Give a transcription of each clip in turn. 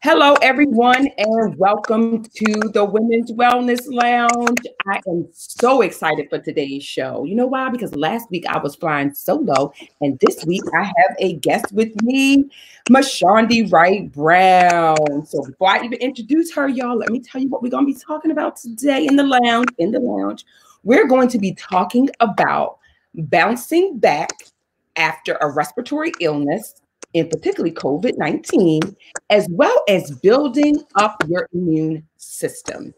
Hello, everyone, and welcome to the Women's Wellness Lounge. I am so excited for today's show. You know why? Because last week I was flying solo, and this week I have a guest with me, Mishondy Brown. So before I even introduce her, y'all, let me tell you what we're going to be talking about today in the lounge. We're going to be talking about bouncing back after a respiratory illness, in particularly COVID-19, as well as building up your immune system.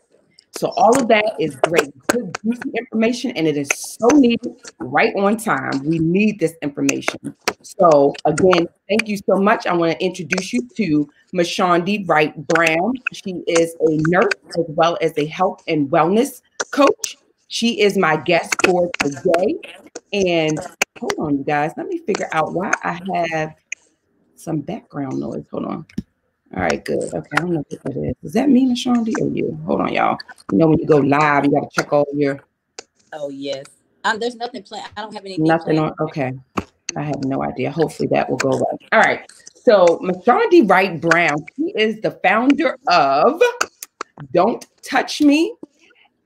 So all of that is great, good, juicy information, and it is so needed right on time. We need this information. So again, thank you so much. I want to introduce you to Mishondy Brown. She is a nurse as well as a health and wellness coach. She is my guest for today. And hold on, you guys. Let me figure out why I have some background noise. Hold on. All right, good. Okay, I don't know what that is. Is that me, Mishondy, or you? Hold on, y'all. You know, when you go live, you got to check all your. Oh, yes. There's nothing planned. I don't have anything Nothing planned. on. Okay. I have no idea. Hopefully that will go well. All right. So, Mishondy Brown, she is the founder of Don't Touch Me,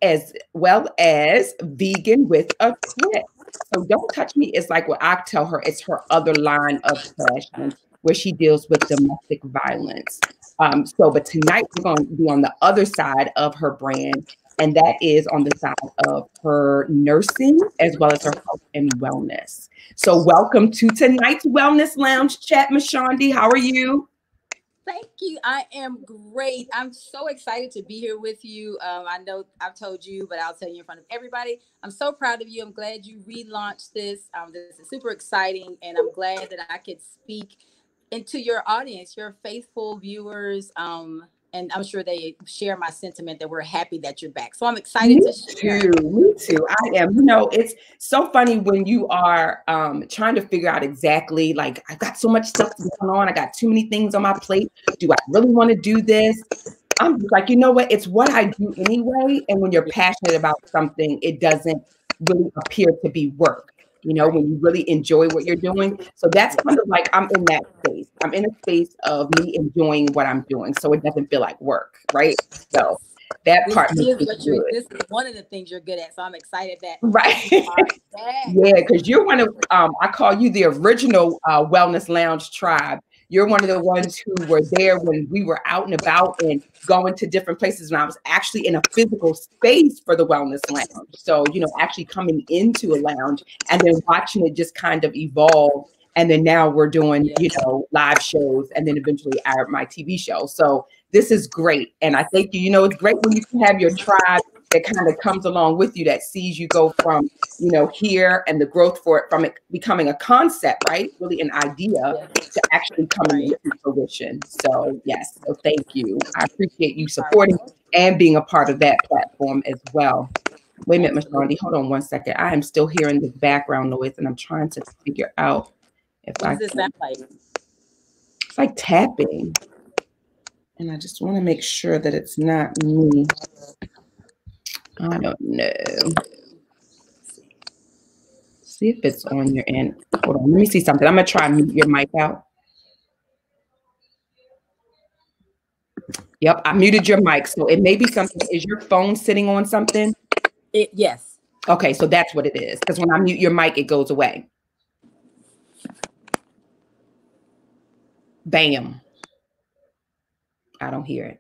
as well as Vegan with a Twist. So Don't Touch Me is like what I tell her, it's her other line of passion where she deals with domestic violence. But tonight we're going to be on the other side of her brand, and that is on the side of her nursing as well as her health and wellness. So welcome to tonight's Wellness Lounge chat, Mishondy. How are you? Thank you. I am great. I'm so excited to be here with you. I know I've told you, but I'll tell you in front of everybody. I'm so proud of you. I'm glad you relaunched this. This is super exciting, and I'm glad that I could speak into your audience, your faithful viewers. And I'm sure they share my sentiment that we're happy that you're back. So I'm excited to share. Me too. I am. You know, it's so funny when you are trying to figure out exactly, like, I've got so much stuff going on. I got too many things on my plate. Do I really want to do this? I'm just like, you know what? It's what I do anyway. And when you're passionate about something, it doesn't really appear to be work. You know, when you really enjoy what you're doing. So that's kind of like, I'm in that space. I'm in a space of me enjoying what I'm doing. So it doesn't feel like work, right? So that part this is one of the things you're good at. So I'm excited that right. Yeah, because you're one of I call you the original Wellness Lounge tribe. You're one of the ones who were there when we were out and about and going to different places. And I was actually in a physical space for the Wellness Lounge. So, you know, actually coming into a lounge and then watching it just kind of evolve. And then now we're doing, you know, live shows and then eventually my TV show. So this is great. And I think, you know, it's great when you can have your tribe that kind of comes along with you, that sees you go from, you know, here and the growth for it, from it becoming a concept, right? Really an idea to actually coming into fruition. So yes, so thank you. I appreciate you supporting and being a part of that platform as well. Wait a minute, Mishondy, hold on one second. I am still hearing the background noise and I'm trying to figure out if what does this sound like? It's like tapping. And I just want to make sure that it's not me. I don't know. See if it's on your end. Hold on, let me see something. I'm going to try and mute your mic out. Yep, I muted your mic. So it may be something. Is your phone sitting on something? Yes. Okay, so that's what it is. Because when I mute your mic, it goes away. Bam. I don't hear it.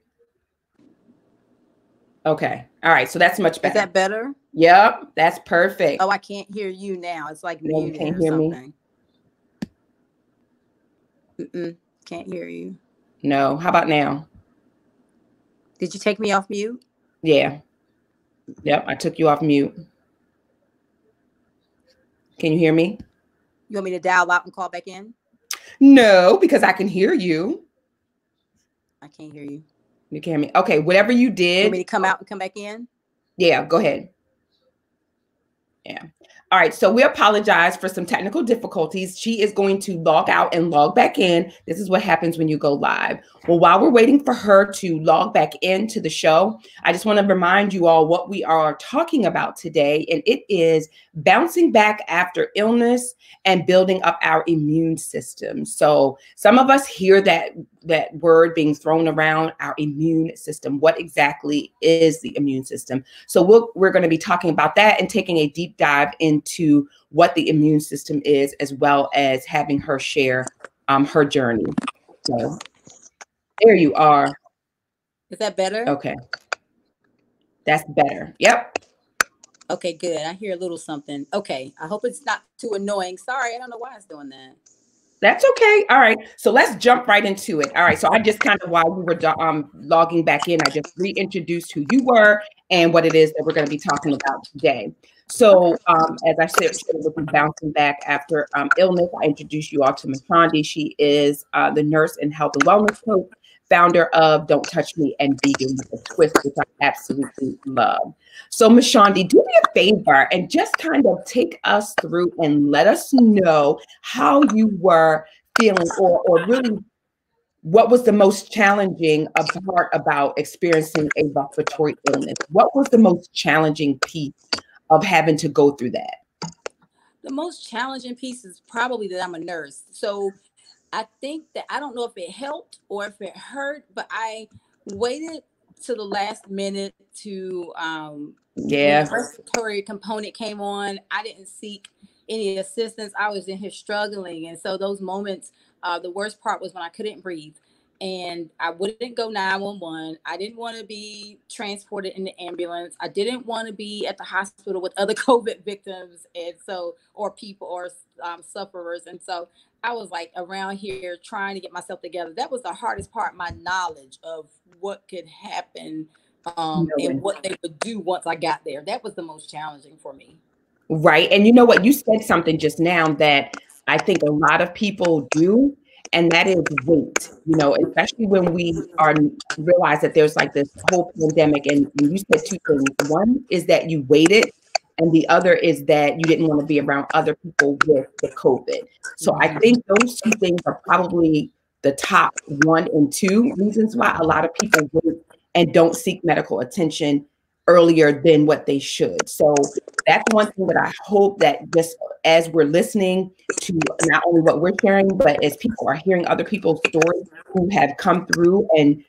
Okay. All right. So that's much better. Is that better? Yep. That's perfect. Oh, I can't hear you now. It's like you can't hear something. Me? Can't hear you. No. How about now? Did you take me off mute? Yeah. Yep. I took you off mute. Can you hear me? You want me to dial out and call back in? No, because I can hear you. I can't hear you. You can hear me. Okay. Whatever you did. You want me to come out and come back in? Yeah. Go ahead. Yeah. All right. So we apologize for some technical difficulties. She is going to log out and log back in. This is what happens when you go live. Well, while we're waiting for her to log back into the show, I just want to remind you all what we are talking about today. And it is bouncing back after illness and building up our immune system. So some of us hear that word being thrown around, our immune system. What exactly is the immune system? So we're going to be talking about that and taking a deep dive into what the immune system is, as well as having her share her journey. So there you are. Is that better? Okay. That's better. Yep. Okay, good. I hear a little something. Okay. I hope it's not too annoying. Sorry, I don't know why it's doing that. That's okay. All right. So let's jump right into it. All right. So I just kind of, while we were logging back in, I just reintroduced who you were and what it is that we're going to be talking about today. So as I said, we'll be bouncing back after illness. I introduced you all to Mishondy. She is the nurse and health and wellness coach, founder of Don't Touch Me and Vegan with a Twist, which I absolutely love. So Mishondy, do me a favor and just kind of take us through and let us know how you were feeling, or really what was the most challenging part about experiencing a respiratory illness? What was the most challenging piece of having to go through that? The most challenging piece is probably that I'm a nurse. So I think that I don't know if it helped or if it hurt, but I waited to the last minute to when Yeah. the respiratory component came on. I didn't seek any assistance. I was in here struggling, and so those moments, the worst part was when I couldn't breathe. And I wouldn't go 911. I didn't want to be transported in the ambulance. I didn't want to be at the hospital with other COVID victims, and so, or people, or sufferers. And so I was like around here trying to get myself together. That was the hardest part, my knowledge of what could happen and what they would do once I got there. That was the most challenging for me. Right. And you know what? You said something just now that I think a lot of people do, and that is wait, especially when we are realize that there's like this whole pandemic. And you said two things. One is that you waited, and the other is that you didn't want to be around other people with the COVID. So I think those two things are probably the top one and two reasons why a lot of people wait and don't seek medical attention earlier than what they should. So that's one thing that I hope that just as we're listening to not only what we're sharing, but as people are hearing other people's stories who have come through and,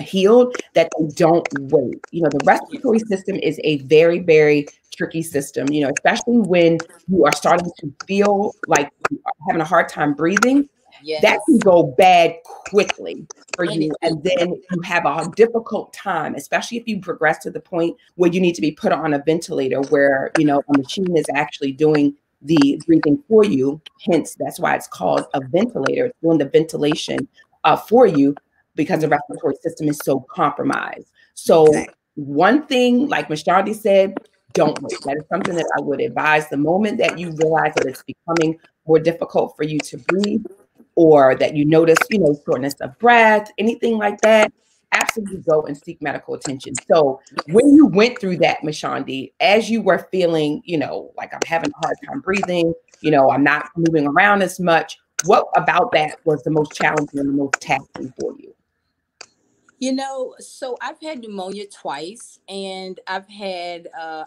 healed, that they don't wait. The respiratory system is a very, very tricky system, especially when you are starting to feel like you are having a hard time breathing. Yes. That can go bad quickly for you. And then you have a difficult time, especially if you progress to the point where you need to be put on a ventilator where, a machine is actually doing the breathing for you. Hence, that's why it's called a ventilator. It's doing the ventilation for you because the respiratory system is so compromised. So one thing, like Mishondy said, don't wait. That is something that I would advise. The moment that you realize that it's becoming more difficult for you to breathe, or that you notice, shortness of breath, anything like that, absolutely go and seek medical attention. So when you went through that, Mishondy, as you were feeling, like I'm having a hard time breathing, I'm not moving around as much, what about that was the most challenging and the most taxing for you? So I've had pneumonia twice, and I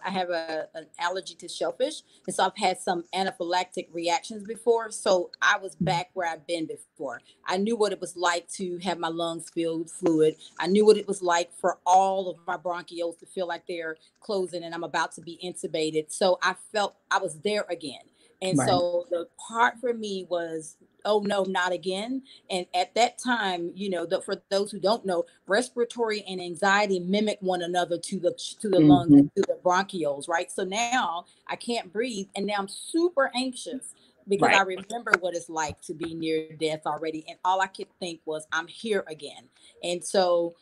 have an allergy to shellfish, and so I've had some anaphylactic reactions before. So I was back where I've been before. I knew what it was like to have my lungs filled with fluid. I knew what it was like for all of my bronchioles to feel like they're closing and I'm about to be intubated. So I felt I was there again. And Right. so the part for me was, oh no, not again. And at that time, for those who don't know, respiratory and anxiety mimic one another to the lungs and to the bronchioles, right? So now I can't breathe, and now I'm super anxious because I remember what it's like to be near death already, and all I could think was, I'm here again. And so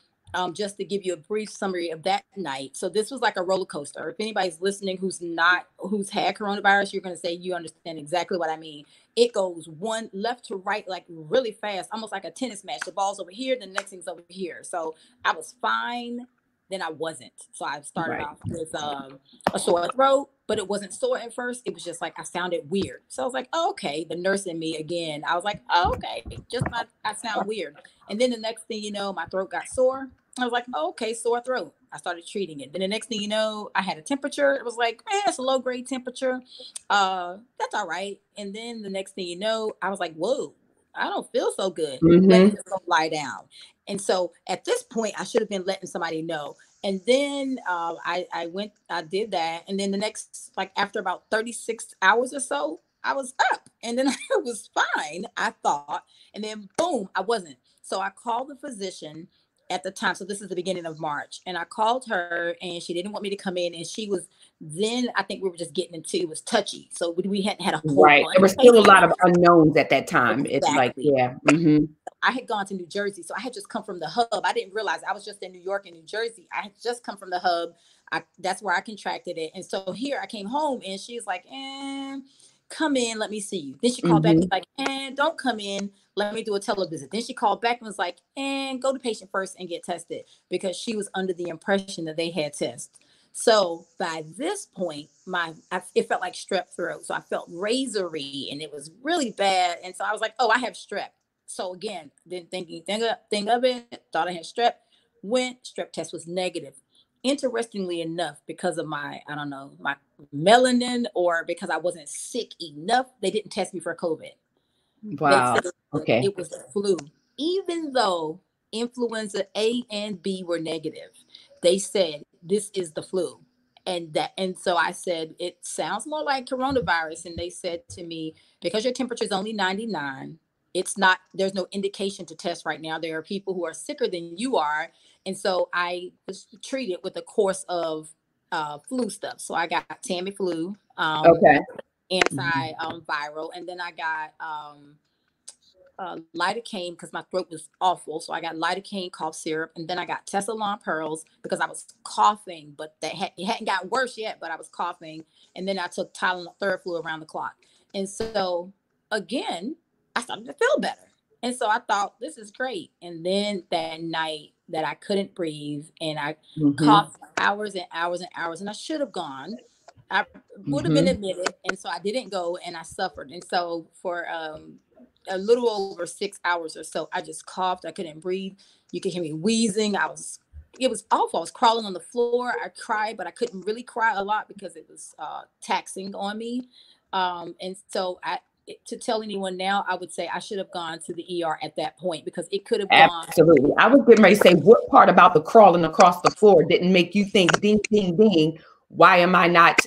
just to give you a brief summary of that night. So this was like a roller coaster. If anybody's listening who's had coronavirus, you're going to say you understand exactly what I mean. It goes one left to right, like really fast, almost like a tennis match. The ball's over here, the next thing's over here. So I was fine then I wasn't. So I started Right. off with a sore throat, but it wasn't sore at first. It was just like I sounded weird. So I was like, oh, okay, the nurse in me again. I was like, oh, okay, just I sound weird. And then the next thing you know, my throat got sore. I was like, oh, okay, sore throat. I started treating it. Then the next thing you know, I had a temperature. It was like, man, it's a low grade temperature. That's all right. And then the next thing you know, I was like, whoa, I don't feel so good. Let me Mm-hmm. just go lie down. And so at this point, I should have been letting somebody know. And then I did that. And then the next, like after about 36 hours or so, I was up and then I was fine, I thought. And then boom, I wasn't. So I called the physician at the time. So this is the beginning of March. And I called her and she didn't want me to come in. And she was, then I think we were just getting into, it was touchy. So we hadn't had a whole Right. bunch There of was still a cases. lot of unknowns at that time. It's like, Exactly. yeah. Mm-hmm. I had gone to New Jersey. So I had just come from the hub. I didn't realize I was just in New York and New Jersey. I had just come from the hub. That's where I contracted it. And so here I came home and she's like, come in, let me see you. Then she called back and Mm-hmm. was like, don't come in. Let me do a televisit. Then she called back and was like, go to patient first and get tested because she was under the impression that they had tests. So by this point, it felt like strep throat. So I felt razory and it was really bad. And so I was like, oh, I have strep. So again, didn't think anything of it, thought I had strep, went, strep test was negative. Interestingly enough, because of my, I don't know, my melanin or because I wasn't sick enough, they didn't test me for COVID. They Wow. said Okay. it was the flu. Even though influenza A and B were negative, they said this is the flu. And so I said, it sounds more like coronavirus. And they said to me, because your temperature is only 99, it's not, there's no indication to test right now. There are people who are sicker than you are. And so I was treated with a course of flu stuff. So I got Tamiflu, Okay. anti viral, and then I got lidocaine because my throat was awful. So I got lidocaine cough syrup, and then I got Tessalon pearls because I was coughing, but it hadn't got worse yet, but I was coughing. And then I took Tylenol Theraflu around the clock. And so again, I started to feel better. And so I thought this is great. And then that night that I couldn't breathe and I Mm-hmm. coughed for hours and hours and hours, and I should have gone. I would have been Mm-hmm. admitted, and so I didn't go, and I suffered. And so for a little over 6 hours or so, I just coughed. I couldn't breathe. You could hear me wheezing. It was awful. I was crawling on the floor. I cried, but I couldn't really cry a lot because it was taxing on me. And so to tell anyone now, I would say I should have gone to the ER at that point because it could have gone. Absolutely. I was getting ready to say, what part about the crawling across the floor didn't make you think, ding, ding, ding, why am I not,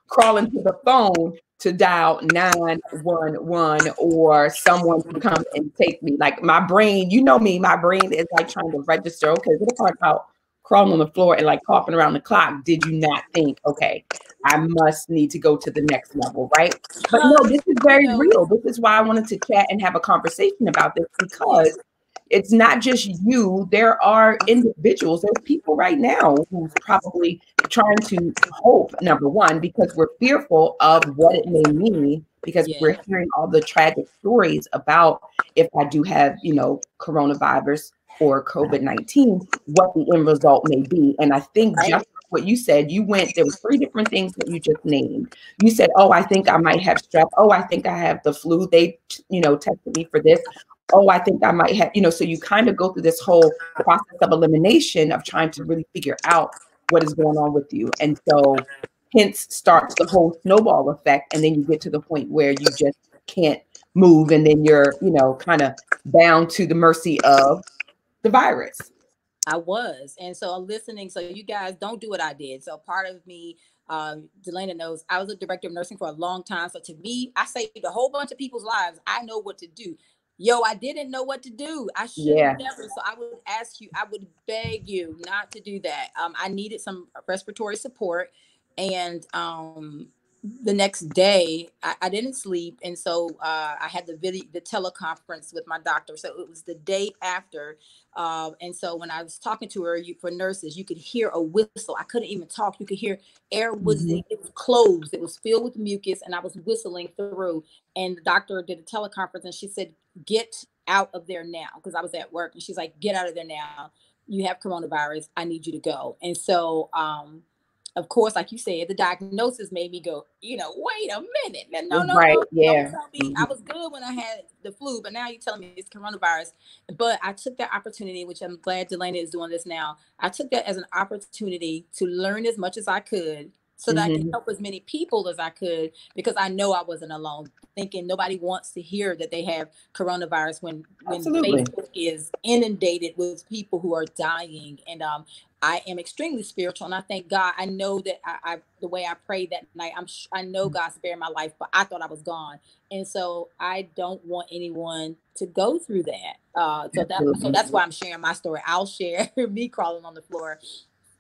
crawling to the phone to dial 911 or someone to come and take me? Like my brain, you know me, my brain is like trying to register. Okay, what part about crawling on the floor and like coughing around the clock did you not think, okay, I must need to go to the next level, right? But no, Because this is very real. This is why I wanted to chat and have a conversation about this yeah, because it's not just you. There are individuals, there's people right now who's probably trying to hope, number one, because we're fearful of what it may mean, because we're yeah, hearing all the tragic stories about if I do have, coronavirus or COVID-19, what the end result may be. And I think right. just what you said, there were three different things that you just named. You said, oh, I think I might have strep. Oh, I think I have the flu. They, tested me for this. Oh, I think I might have, so you kind of go through this whole process of elimination of trying to really figure out what is going on with you. And so hence starts the whole snowball effect. And then you get to the point where you just can't move. And then you're, kind of bound to the mercy of the virus. I was. And so I'm listening. So you guys don't do what I did. So part of me, Delana knows I was a director of nursing for a long time. So to me, I saved a whole bunch of people's lives. I know what to do. Yo, I didn't know what to do. I should have Yeah. never. So I would ask you, I would beg you not to do that. I needed some respiratory support. And the next day, I didn't sleep. And so I had the teleconference with my doctor. So it was the day after. And so when I was talking to her for nurses, you could hear a whistle. I couldn't even talk. You could hear air Mm-hmm. it was closed. It was filled with mucus, and I was whistling through. And the doctor did a teleconference, and she said, "Get out of there now," because I was at work. And she's like, "Get out of there now." you have coronavirus. I need you to go. And so, of course, like you said, the diagnosis made me go, wait a minute. No, no, Right. no. Don't Yeah. tell me I was good when I had the flu, but now you're telling me it's coronavirus. But I took that opportunity, which I'm glad Delaney is doing this now. I took that as an opportunity to learn as much as I could so that I could help as many people as I could, because I know I wasn't alone. Thinking nobody wants to hear that they have coronavirus when Absolutely. Facebook is inundated with people who are dying. And I am extremely spiritual, and I thank God. I know that the way I prayed that night, I know God spared my life, but I thought I was gone, and so I don't want anyone to go through that. So that's why I'm sharing my story. I'll share me crawling on the floor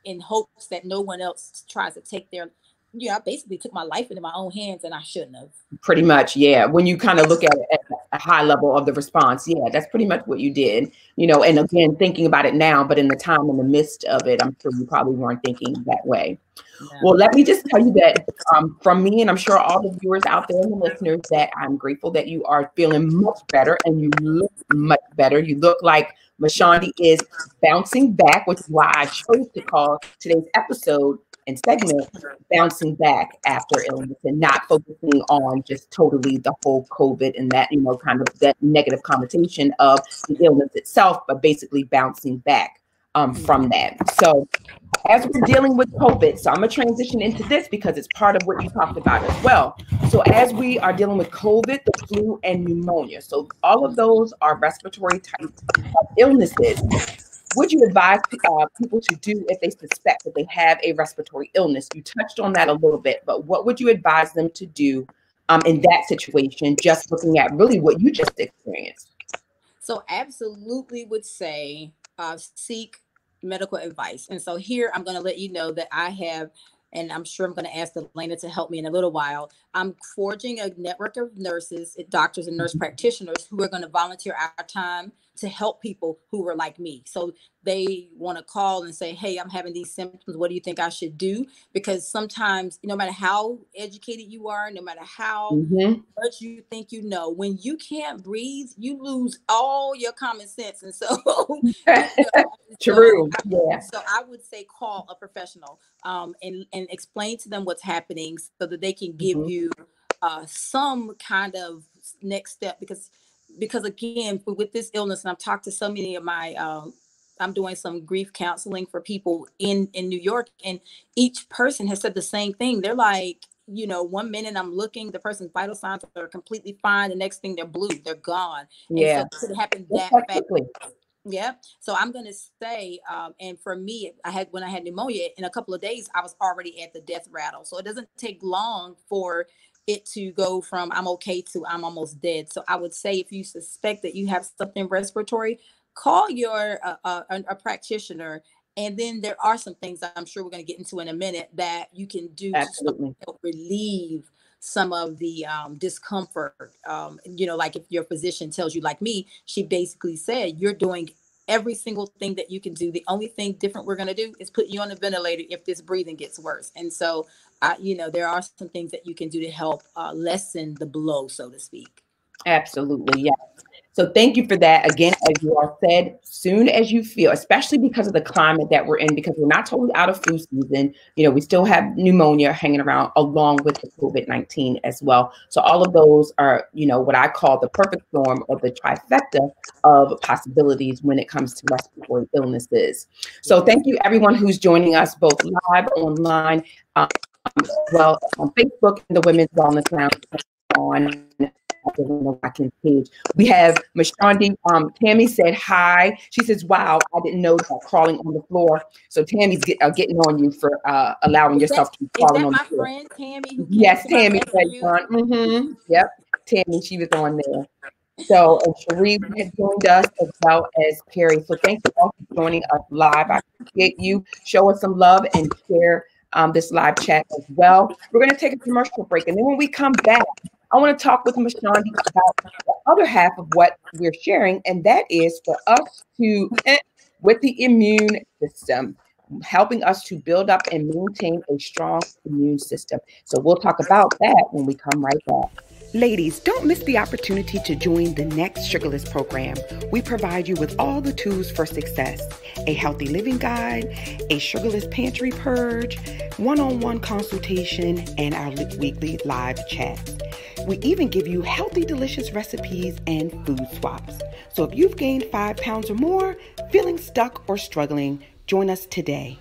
in hopes that no one else tries to take their. I basically took my life into my own hands, and I shouldn't have. Pretty much, yeah. When you kind of look at it at a high level of the response, yeah, that's pretty much what you did. And again, thinking about it now, but in the time in the midst of it, I'm sure you probably weren't thinking that way. Yeah. Well, let me just tell you that from me, and I'm sure all the viewers out there and the listeners, that I'm grateful that you are feeling much better and you look much better. You look like Mishondy is bouncing back, which is why I chose to call today's episode and segment bouncing back after illness, and not focusing on just totally the whole COVID and that, kind of that negative connotation of the illness itself, but basically bouncing back from that. So as we're dealing with COVID, so I'm going to transition into this because it's part of what you talked about as well. So as we are dealing with COVID, the flu, and pneumonia, so all of those are respiratory type of illnesses. Would you advise people to do if they suspect that they have a respiratory illness? You touched on that a little bit, but what would you advise them to do in that situation, just looking at really what you just experienced? So absolutely would say seek medical advice. And so here I'm going to let you know that I have, and I'm sure I'm going to ask Elena to help me in a little while. I'm forging a network of nurses, doctors, and nurse practitioners who are going to volunteer our time to help people who are like me. So they want to call and say, hey, I'm having these symptoms. What do you think I should do? Because sometimes, no matter how educated you are, no matter how much you think you know, when you can't breathe, you lose all your common sense. And so, True. So I would say call a professional and explain to them what's happening so that they can give you some kind of next step. Because again, with this illness, and I've talked to so many of my I'm doing some grief counseling for people in New York, and each person has said the same thing. They're like, 1 minute I'm looking, the person's vital signs are completely fine. The next thing they're blue, they're gone. Yeah. And so it happened that fast. Yeah. So I'm going to say, and for me, when I had pneumonia, in a couple of days, I was already at the death rattle. So it doesn't take long for it to go from I'm okay to I'm almost dead. So I would say if you suspect that you have something respiratory, call your a practitioner. And then there are some things I'm sure we're going to get into in a minute that you can do to help relieve some of the discomfort. Like if your physician tells you, like me, she basically said, you're doing every single thing that you can do. The only thing different we're going to do is put you on a ventilator if this breathing gets worse. And so, there are some things that you can do to help lessen the blow, so to speak. Absolutely. Yeah. So thank you for that. Again, as you all said, soon as you feel, especially because of the climate that we're in, because we're not totally out of flu season, we still have pneumonia hanging around along with the COVID-19 as well. So all of those are, what I call the perfect storm, or the trifecta of possibilities when it comes to respiratory illnesses. So thank you everyone who's joining us both live online, as well on Facebook and the Women's Wellness Lounge on page. We have Mishondy. Tammy said hi. She says, wow, I didn't know that crawling on the floor. So Tammy's getting on you for allowing yourself to crawl on the floor. Is that my friend Tammy? Yes, Tammy. Yep, Tammy, she was on there. So, and Cherie had joined us as well as Carrie. So thank you all for joining us live. I appreciate you. Show us some love and share this live chat as well. We're going to take a commercial break. And then when we come back, I want to talk with Mishondy about the other half of what we're sharing, and that is for us to, with the immune system, helping us to build up and maintain a strong immune system. So we'll talk about that when we come right back. Ladies, don't miss the opportunity to join the next Sugarless program. We provide you with all the tools for success: a healthy living guide, a Sugarless pantry purge, one-on-one consultation, and our weekly live chats. We even give you healthy, delicious recipes and food swaps. So if you've gained 5 pounds or more, feeling stuck or struggling, join us today.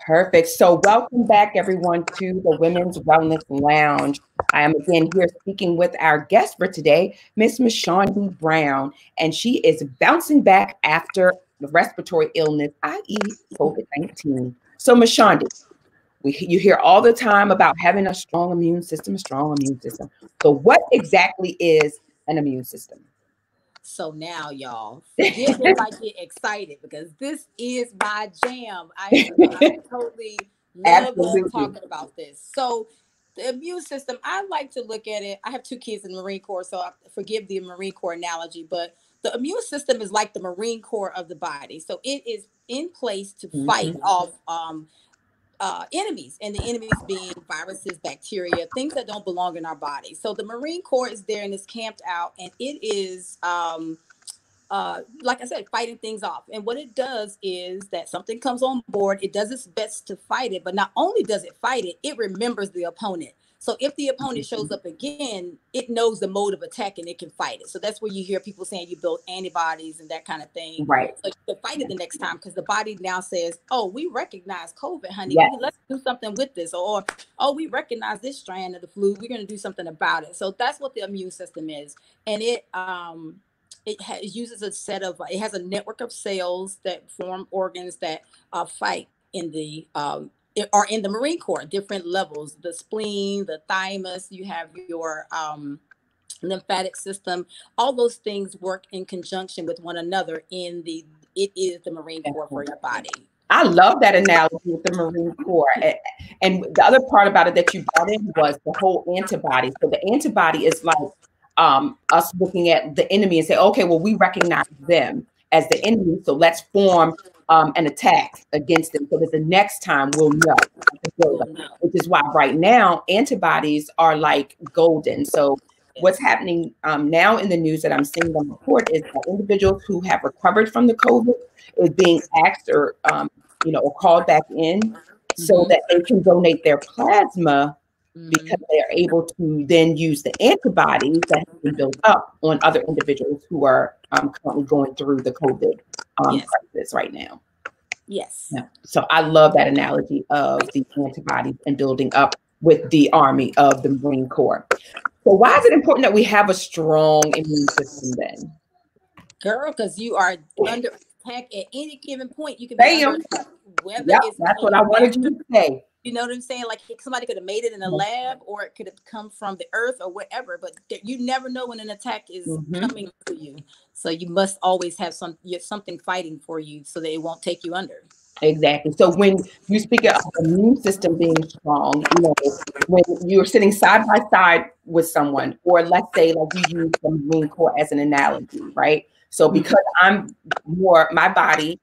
Perfect. So welcome back, everyone, to the Women's Wellness Lounge. I am again here speaking with our guest for today, Miss Mishondy Brown, and she is bouncing back after the respiratory illness, i.e. COVID-19. So Mishondy, you hear all the time about having a strong immune system, a strong immune system. So what exactly is an immune system? So now, y'all, forgive if I get excited because this is my jam. I totally love talking about this. So the immune system, I like to look at it. I have 2 kids in the Marine Corps, so forgive the Marine Corps analogy, but the immune system is like the Marine Corps of the body. So it is in place to fight off enemies, and the enemies being viruses, bacteria, things that don't belong in our body. So the Marine Corps is there and is camped out, and it is like I said, fighting things off. And what it does is that something comes on board, it does its best to fight it, but not only does it fight it, it remembers the opponent. So if the opponent shows up again, it knows the mode of attack and it can fight it. So that's where you hear people saying you build antibodies and that kind of thing. Right. So you can fight it the next time because the body now says, oh, we recognize COVID, honey. Yes. Let's do something with this. Or, oh, we recognize this strand of the flu. We're going to do something about it. So that's what the immune system is. And it uses it has a network of cells that form organs that fight in the are in the Marine Corps, different levels, the spleen, the thymus, you have your lymphatic system, all those things work in conjunction with one another it is the Marine Corps for your body. I love that analogy with the Marine Corps. And the other part about it that you brought in was the whole antibody. So the antibody is like us looking at the enemy and say, okay, well, we recognize them as the enemy, so let's form an attack against them so that the next time we'll know. Which is why right now antibodies are like golden. So what's happening now in the news that I'm seeing them report is that individuals who have recovered from the COVID is being asked or or called back in so that they can donate their plasma because they are able to then use the antibodies that have been built up on other individuals who are currently going through the COVID crisis right now. Yes. Yeah. So I love that analogy of the antibodies and building up with the Army of the Marine Corps. So why is it important that we have a strong immune system then? Girl, because you are under attack at any given point. You can be under attack, whether it's that's what I wanted you to say. You know what I'm saying? Like somebody could have made it in a lab, or it could have come from the earth or whatever, but you never know when an attack is coming to you. So you must always have something fighting for you so that it won't take you under. Exactly. So when you speak of the immune system being strong, when you're sitting side by side with someone, or let's say like you use the Marine Corps as an analogy, right? So because my body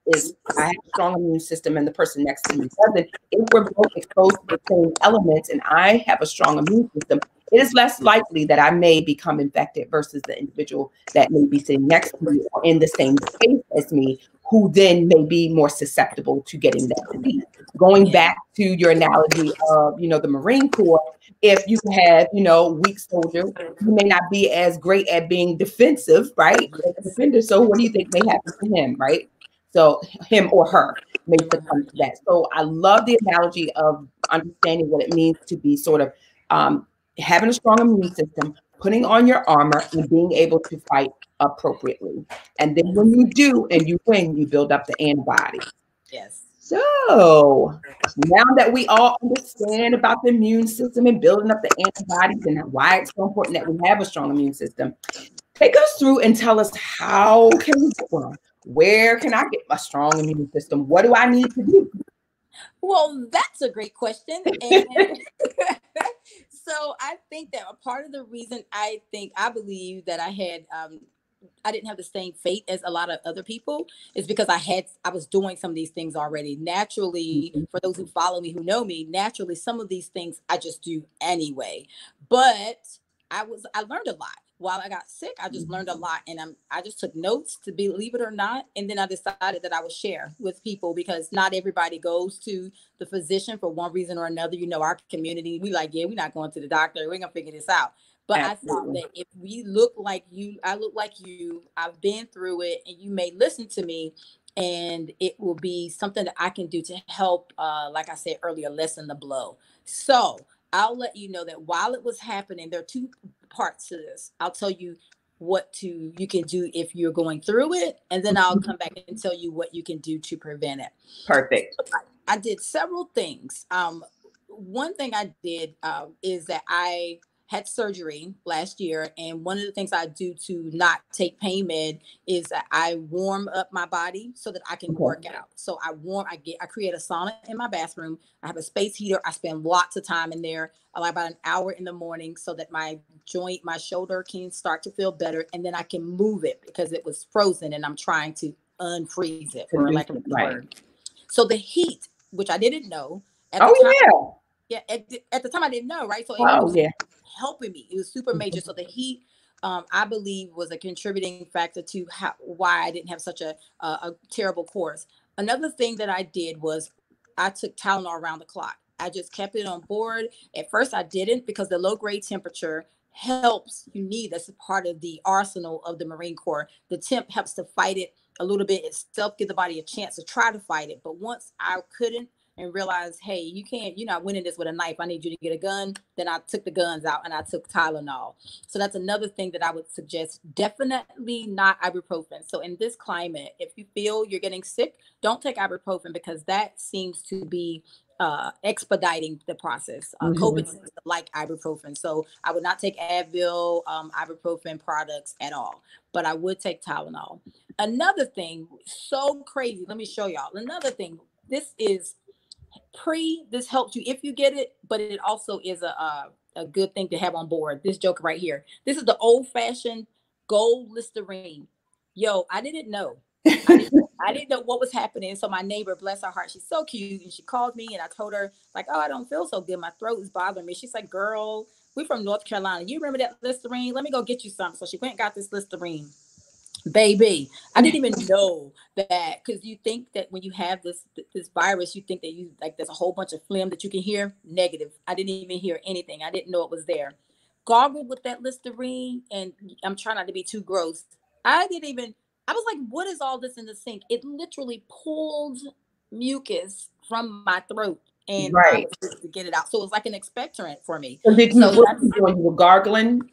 I have a strong immune system and the person next to me doesn't, if we're both exposed to the same elements and I have a strong immune system, it is less likely that I may become infected versus the individual that may be sitting next to me or in the same space as me, who then may be more susceptible to getting that disease. Going back to your analogy of, the Marine Corps, if you have, weak soldier, you may not be as great at being defensive, right? As a defender. So what do you think may happen to him, right? So him or her may succumb to that. So I love the analogy of understanding what it means to be sort of having a strong immune system, putting on your armor, and being able to fight appropriately. And then when you do and you win, you build up the antibodies. Yes. So now that we all understand about the immune system and building up the antibodies and why it's so important that we have a strong immune system, take us through and tell us how can we get one? Where can I get a strong immune system? What do I need to do? Well, that's a great question. And so I think that a part of the reason I believe that I had I didn't have the same fate as a lot of other people is because I was doing some of these things already. Naturally, Mhm. for those who follow me, who know me, naturally, some of these things I just do anyway. But I learned a lot. While I got sick, I just learned a lot, and I just took notes, to believe it or not, and then I decided that I would share with people because not everybody goes to the physician for one reason or another. You know, our community, we like, yeah, we're not going to the doctor. We're gonna figure this out. But I thought Absolutely. that if we look like you, I look like you, I've been through it, and you may listen to me, and it will be something that I can do to help, like I said earlier, lessen the blow. So I'll let you know that while it was happening, there are two parts to this. I'll tell you you can do if you're going through it, and then I'll come back and tell you what you can do to prevent it. Perfect. I did several things. One thing I did is that I had surgery last year, and one of the things I do to not take pain med is that I warm up my body so that I can Okay. work out. So I create a sauna in my bathroom. I have a space heater. I spend lots of time in there, like about an hour in the morning, so that my shoulder can start to feel better, and then I can move it because it was frozen, and I'm trying to unfreeze it, for lack of a better Right. word. So the heat, which I didn't know at the time, Oh yeah, at the time I didn't know, right? So yeah. it Oh was yeah. helping me. It was super major. Mhm. So the heat, I believe, was a contributing factor to why I didn't have such a terrible course. Another thing that I did was I took Tylenol around the clock. I just kept it on board. At first, I didn't because the low grade temperature helps. You need that's a part of the arsenal of the Marine Corps. The temp helps to fight it a little bit itself, give the body a chance to try to fight it. But once I couldn't and realized, hey, you're not winning this with a knife. I need you to get a gun. Then I took the guns out and I took Tylenol. So that's another thing that I would suggest. Definitely not ibuprofen. So in this climate, if you feel you're getting sick, don't take ibuprofen because that seems to be expediting the process. COVID Mhm. seems to like ibuprofen. So I would not take Advil, ibuprofen products at all, but I would take Tylenol. Another thing, so crazy. Let me show y'all. Another thing. This is this helps you if you get it, but it also is a good thing to have on board. This joker right here. This is the old fashioned gold Listerine. Yo, I didn't know. I didn't know what was happening. So my neighbor, bless her heart, she's so cute, and she called me, and I told her like, oh, I don't feel so good. My throat is bothering me. She's like, girl, we from North Carolina. You remember that Listerine? Let me go get you some. So she went and got this Listerine. Baby, I didn't even know that because you think that when you have this virus, you think that you like there's a whole bunch of phlegm that you can hear. Negative. I didn't even hear anything. I didn't know it was there. Gargled with that Listerine, and I'm trying not to be too gross. I didn't even. I was like, "What is all this in the sink?" It literally pulled mucus from my throat, and I Right. was able to get it out. So it was like an expectorant for me. So did you So what that's were you doing? You were gargling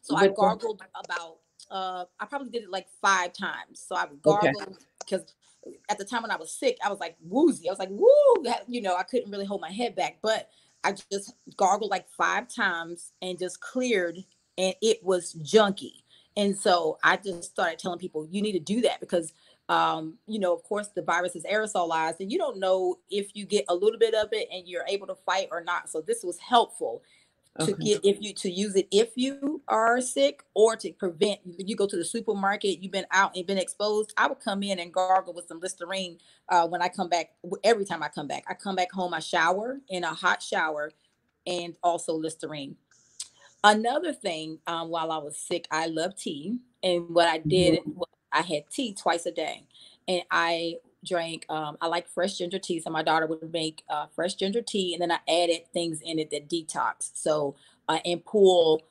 So I with the gargled about I probably did it like 5 times. So I would okay. gargle because at the time when I was sick, I was like woozy. I was like, woo, I couldn't really hold my head back. But I just gargled like 5 times and just cleared, and it was junky. And so I just started telling people you need to do that because of course the virus is aerosolized and you don't know if you get a little bit of it and you're able to fight or not. So this was helpful to Okay. get if you to use it if you are sick or to prevent you go to the supermarket, you've been out and been exposed. I would come in and gargle with some Listerine when I come back. Every time I come back home, I shower in a hot shower and also Listerine. Another thing, while I was sick, I love tea, and what I did Mhm. was I had tea twice a day, and I drank. I like fresh ginger tea, so my daughter would make fresh ginger tea, and then I added things in it that detox. So and pull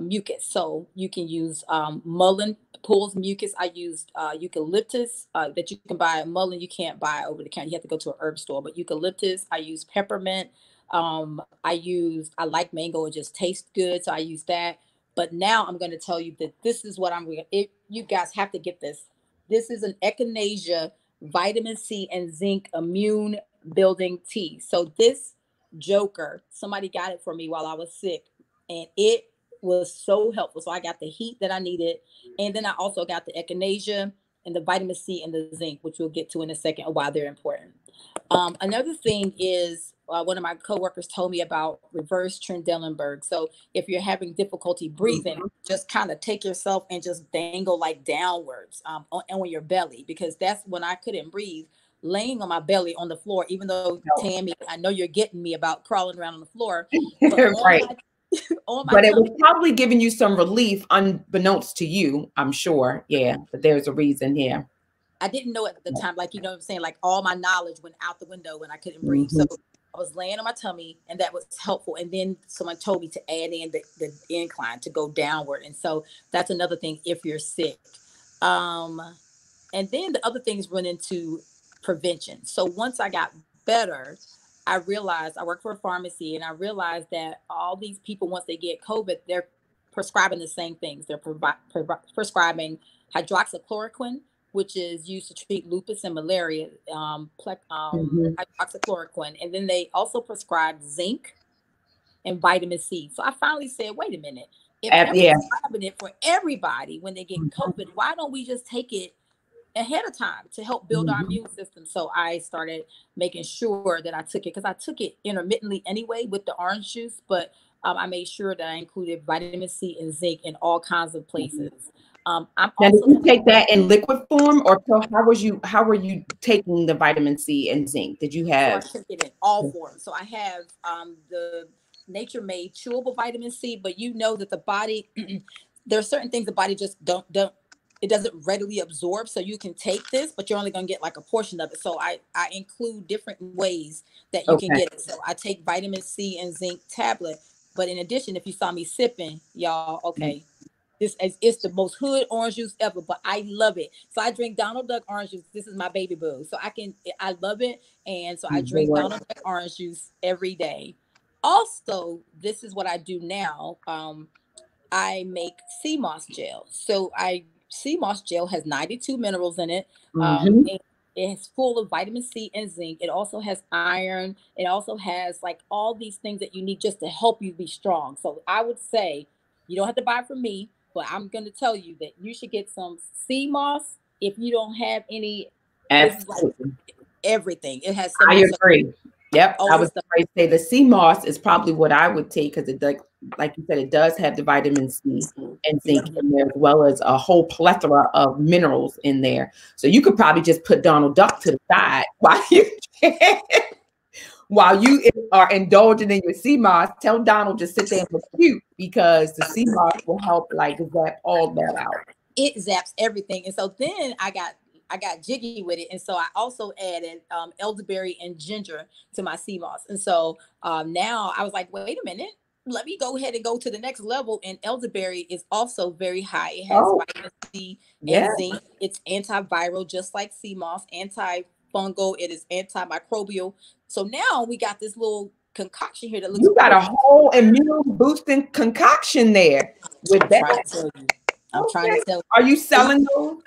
mucus. So you can use mullein pulls mucus. I used eucalyptus that you can buy. Mullein you can't buy over the counter. You have to go to a herb store. But eucalyptus, I use peppermint. I like mango. It just tastes good, so I use that. But now I'm going to tell you that this is what I'm going. You guys have to get this. This is an echinacea vitamin C and zinc immune building tea. So this joker, somebody got it for me while I was sick, and it was so helpful. So I got the heat that I needed, and then I also got the echinacea and the vitamin C and the zinc, which we'll get to in a second, why they're important. Another thing is one of my coworkers told me about reverse Trendelenburg. So if you're having difficulty breathing, just kind of take yourself and just dangle like downwards on your belly, because that's when I couldn't breathe, laying on my belly on the floor, even though Tammy, I know you're getting me about crawling around on the floor, but right. on my But it was tummy. probably giving you some relief unbeknownst to you, I'm sure. Yeah, but there's a reason here. I didn't know at the time, like, you know what I'm saying? Like all my knowledge went out the window when I couldn't breathe. So Mm-hmm. I was laying on my tummy, and that was helpful. And then someone told me to add in the incline to go downward. And so that's another thing if you're sick. Um, and then the other things run into prevention. So once I got better, I realized I work for a pharmacy, and I realized that all these people, once they get COVID, they're prescribing the same things. They're prescribing hydroxychloroquine, which is used to treat lupus and malaria, Mm-hmm. hydroxychloroquine. And then they also prescribe zinc and vitamin C. So I finally said, wait a minute, if they're prescribing it for everybody when they get COVID, why don't we just take it ahead of time to help build our immune system? So I started making sure that I took it, because I took it intermittently anyway with the orange juice, but I made sure that I included vitamin C and zinc in all kinds of places. I'm Now, also did you take that in liquid form, or how were you taking the vitamin C and zinc? Did you have? So I took it in all forms. So I have the nature made chewable vitamin C, but you know that the body there are certain things the body just don't it doesn't readily absorb. So you can take this, but you're only going to get like a portion of it. So I include different ways that you can get it. So I take vitamin C and zinc tablet. But in addition, if you saw me sipping, y'all, okay, it's the most hood orange juice ever, but I love it. So I drink Donald Duck orange juice. This is my baby boo. So I love it. And so I drink Donald Duck orange juice every day. Also, this is what I do now. I make sea moss gel. So sea moss gel has 92 minerals in it. It's full of vitamin C and zinc. It also has iron. It also has like all these things that you need just to help you be strong. So I would say you don't have to buy it from me, but I'm going to tell you that you should get some sea moss if you don't have any. Absolutely. This is like everything. It has. I agree. Yep. I was the afraid to say the sea moss is probably what I would take, because it does, like you said, it does have the vitamin C and zinc in there, as well as a whole plethora of minerals in there. So you could probably just put Donald Duck to the side while you are indulging in your sea moss. Tell Donald to sit there and look cute, because the sea moss will help like zap all that out. It zaps everything. And so then I got jiggy with it. And so I also added elderberry and ginger to my sea moss. And so now I was like, wait a minute, let me go ahead and go to the next level. And elderberry is also very high. It has vitamin C and zinc. It's antiviral, just like sea moss, antifungal. It is antimicrobial. So now we got this little concoction here that looks. You got a whole immune boosting concoction there with that. I'm trying to tell you. Are you selling those?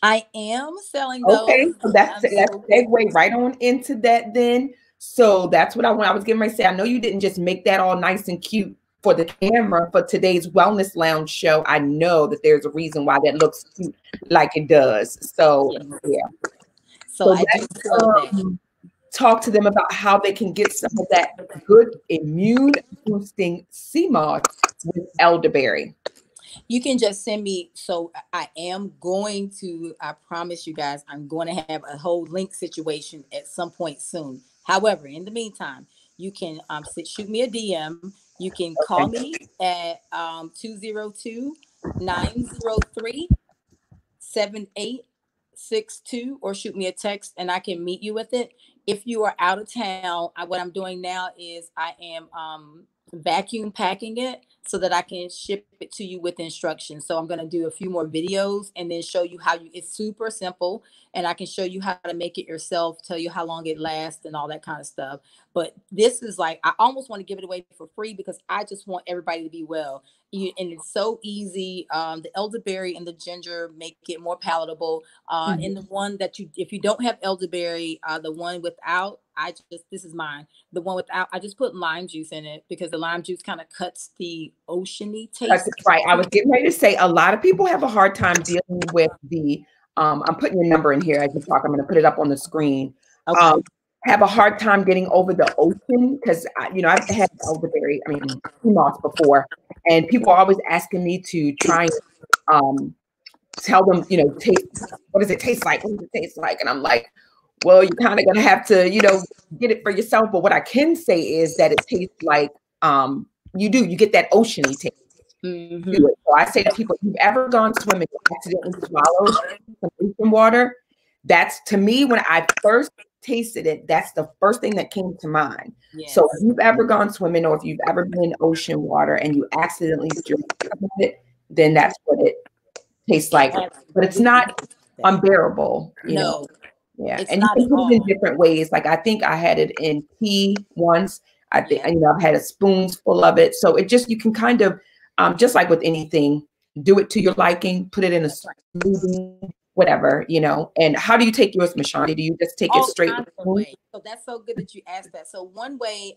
I am selling those. Okay, so let's segue right on into that then. So that's what I want. I was getting ready to say, I know you didn't just make that all nice and cute for the camera for today's Wellness Lounge show. I know that there's a reason why that looks cute like it does. So yeah. So I let's talk to them about how they can get some of that good immune boosting sea moss with elderberry. You can just send me. So I promise you guys, I'm going to have a whole link situation at some point soon. However, in the meantime, you can shoot me a DM. You can call me at 202-903-7862, or shoot me a text and I can meet you with it. If you are out of town, what I'm doing now is I am vacuum packing it so that I can ship it to you with instructions. So I'm going to do a few more videos and then show you how it's super simple, and I can show you how to make it yourself, tell you how long it lasts and all that kind of stuff. But this is like, I almost want to give it away for free because I just want everybody to be well. And it's so easy. The elderberry and the ginger make it more palatable. And the one that if you don't have elderberry, the one without, this is mine. The one without, I just put lime juice in it because the lime juice kind of cuts the oceany taste. That's right. I was getting ready to say, a lot of people have a hard time dealing with the, I'm putting your number in here as you talk. I'm going to put it up on the screen. Okay. have a hard time getting over the ocean because, you know, I've had elderberry, I mean, sea moss before, and people are always asking me to try and tell them, you know, taste, what does it taste like? What does it taste like? And I'm like, well, you're kind of going to have to, you know, get it for yourself. But what I can say is that it tastes like, you get that oceany taste. Mm-hmm. So I say to people, if you've ever gone swimming and accidentally swallowed some ocean water, that's, to me, when I first tasted it, that's the first thing that came to mind. Yes. So if you've ever gone swimming or if you've ever been in ocean water and you accidentally drink it, then that's what it tastes like. But it's not unbearable, you know. Yeah, it's, and you can put it in different ways. Like I think I had it in tea once. I think, you know, I've had a spoonful of it. So it just, you can kind of, just like with anything, do it to your liking, put it in a smoothie, whatever, you know. And how do you take yours, Mishondy? Do you just take it straight? So that's so good that you asked that. So one way,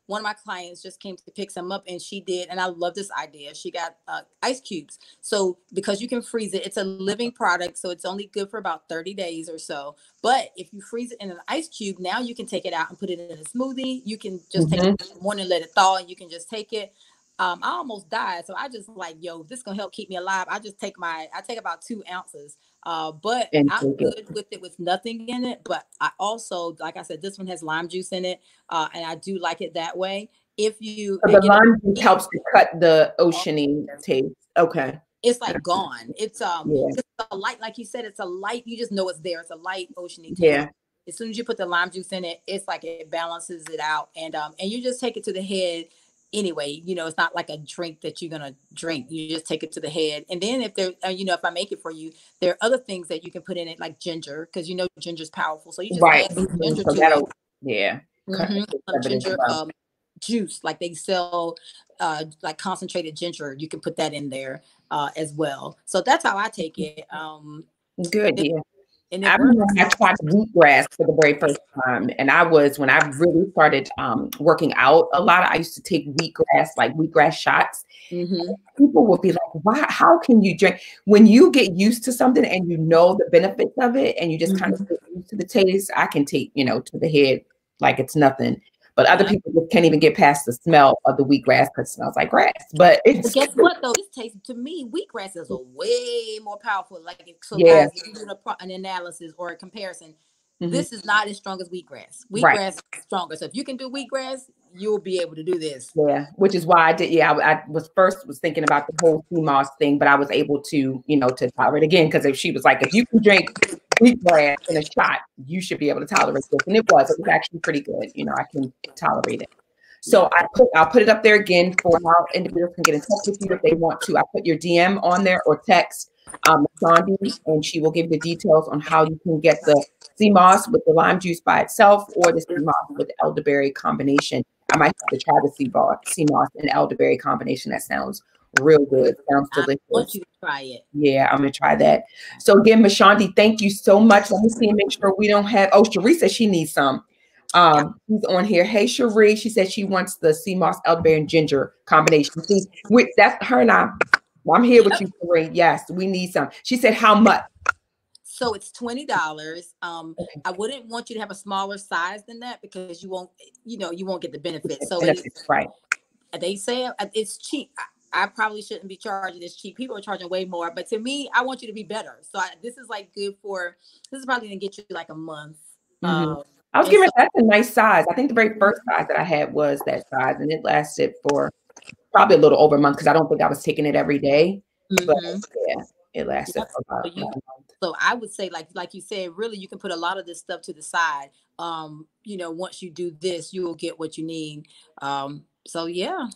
one of my clients just came to pick some up, and she did, and I love this idea. She got ice cubes. So because you can freeze it, it's a living product, so it's only good for about 30 days or so. But if you freeze it in an ice cube, now you can take it out and put it in a smoothie. You can just take it in the morning, let it thaw, and you can just take it. I almost died, so I just like, yo, this is gonna help keep me alive. I take about 2 ounces. But I'm good with it with nothing in it. But I also, like I said, this one has lime juice in it, and I do like it that way. If you the lime juice helps to cut the oceany taste. Okay, it's like gone. It's just a light, like you said, it's a light. You just know it's there. It's a light oceany taste. Yeah. As soon as you put the lime juice in it, it's like it balances it out, and you just take it to the head. Anyway, you know, it's not like a drink that you're gonna drink. You just take it to the head, and then if there, you know, if I make it for you, there are other things that you can put in it, like ginger, because you know ginger's powerful. So you just add some ginger to it. Yeah. Some ginger juice, like they sell, like concentrated ginger. You can put that in there as well. So that's how I take it. Good. Yeah. And I remember I tried wheatgrass for the very first time. And when I really started working out a lot, I used to take wheatgrass shots. People would be like, why, how can you drink? When you get used to something and you know the benefits of it and you just kind of get used to the taste, I can take, you know, to the head like it's nothing. But other people just can't even get past the smell of the wheatgrass because it smells like grass. But guess what though? This tastes, to me, wheatgrass is a way more powerful. Like, so guys, if you do an analysis or a comparison, this is not as strong as wheatgrass. Wheatgrass is stronger. So if you can do wheatgrass, you'll be able to do this. Yeah, which is why I did. Yeah, I was thinking about the whole sea moss thing, but I was able to, you know, to tolerate again, because if she was like, if you can drink wheatgrass in a shot, you should be able to tolerate this. And it was actually pretty good. You know, I can tolerate it. So I'll put it up there again for how individuals can get in touch with you if they want to. I put your DM on there or text Mishondy, and she will give the details on how you can get the sea moss with the lime juice by itself or the sea moss with the elderberry combination. I might have to try the sea moss and elderberry combination. That sounds real good. Sounds delicious. I want you to try it. Yeah, I'm gonna try that. So again, Mishondy, thank you so much. Let me see and make sure we don't have. Oh, Cherie says she needs some. She's on here. Hey, Cherie. She said she wants the sea moss, elderberry, and ginger combination. See, that's her and I. I'm here with you, Cherie. Yes, we need some. She said, how much? So it's $20. I wouldn't want you to have a smaller size than that because you won't get the benefits. So right. They say it's cheap. I probably shouldn't be charging this cheap. People are charging way more, but to me, I want you to be better. So this is like good for. This is probably gonna get you like a month. I was giving that's a nice size. I think the very first size that I had was that size, and it lasted for probably a little over a month because I don't think I was taking it every day. But yeah, it lasted for about a month. So I would say, like you said, really, you can put a lot of this stuff to the side. You know, once you do this, you will get what you need. So yeah,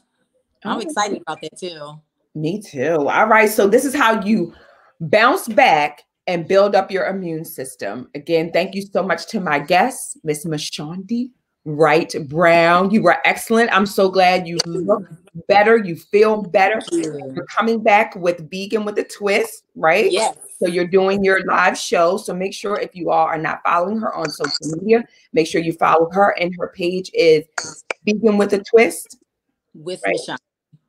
I'm excited about that too. Me too. All right. So this is how you bounce back and build up your immune system. Again, thank you so much to my guest, Miss Mishondy Brown. You were excellent. I'm so glad you look better. You feel better. You're coming back with Vegan with a Twist, right? Yes. So you're doing your live show. So make sure if you all are not following her on social media, make sure you follow her. And her page is Vegan with a Twist. With Mishondy.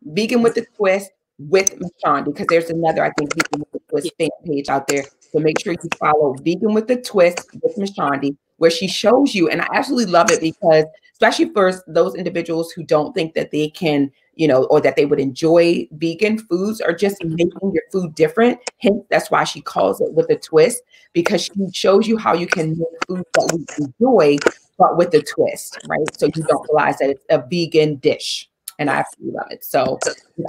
Vegan with a Twist with Mishondy, because there's another, I think, Vegan with a Twist fan page out there. So make sure you follow Vegan with a Twist with Mishondy. where she shows you, and I absolutely love it because especially for those individuals who don't think that they can, you know, or that they would enjoy vegan foods or just making your food different. Hence, that's why she calls it with a twist, because she shows you how you can make food that we enjoy, but with a twist, right? So you don't realize that it's a vegan dish. And I absolutely love it. So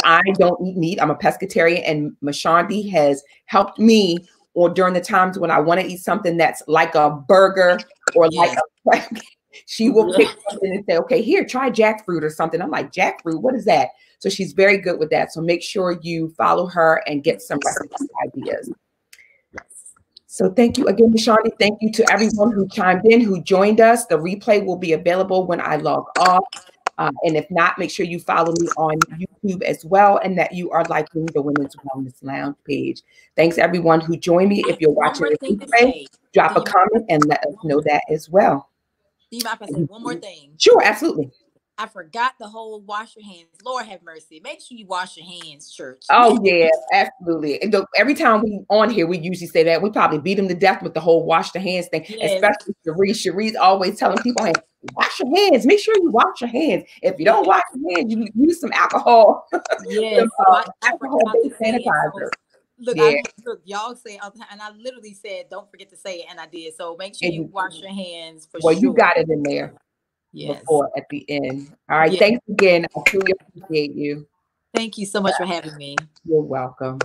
I don't eat meat. I'm a pescatarian, and Mishondy has helped me, or during the times when I want to eat something that's like a burger or like she will pick something and say, okay, here, try jackfruit or something. I'm like, jackfruit, what is that? So she's very good with that. So make sure you follow her and get some recipe ideas. So thank you again, Mishondy. Thank you to everyone who chimed in, who joined us. The replay will be available when I log off. And if not, make sure you follow me on YouTube as well, and that you are liking the Women's Wellness Lounge page. Thanks everyone who joined me. If you're watching the replay, drop a comment and let us know that as well. Do you mind if I say one more thing? Sure, absolutely. I forgot the whole wash your hands. Lord have mercy. Make sure you wash your hands, church. Oh, yeah, absolutely. And every time we on here, we usually say that. We probably beat them to death with the whole wash the hands thing, especially Cherise. Cherise always telling people, hey, wash your hands. Make sure you wash your hands. If you don't wash your hands, you use some alcohol. Yes. Alcohol-based sanitizer. Look, look, y'all say all the time, and I literally said, don't forget to say it, and I did. So make sure you wash your hands for sure. Well, you got it in there. Yes. Before at the end. All right. Yes. Thanks again. I truly appreciate you. Thank you so much for having me. You're welcome.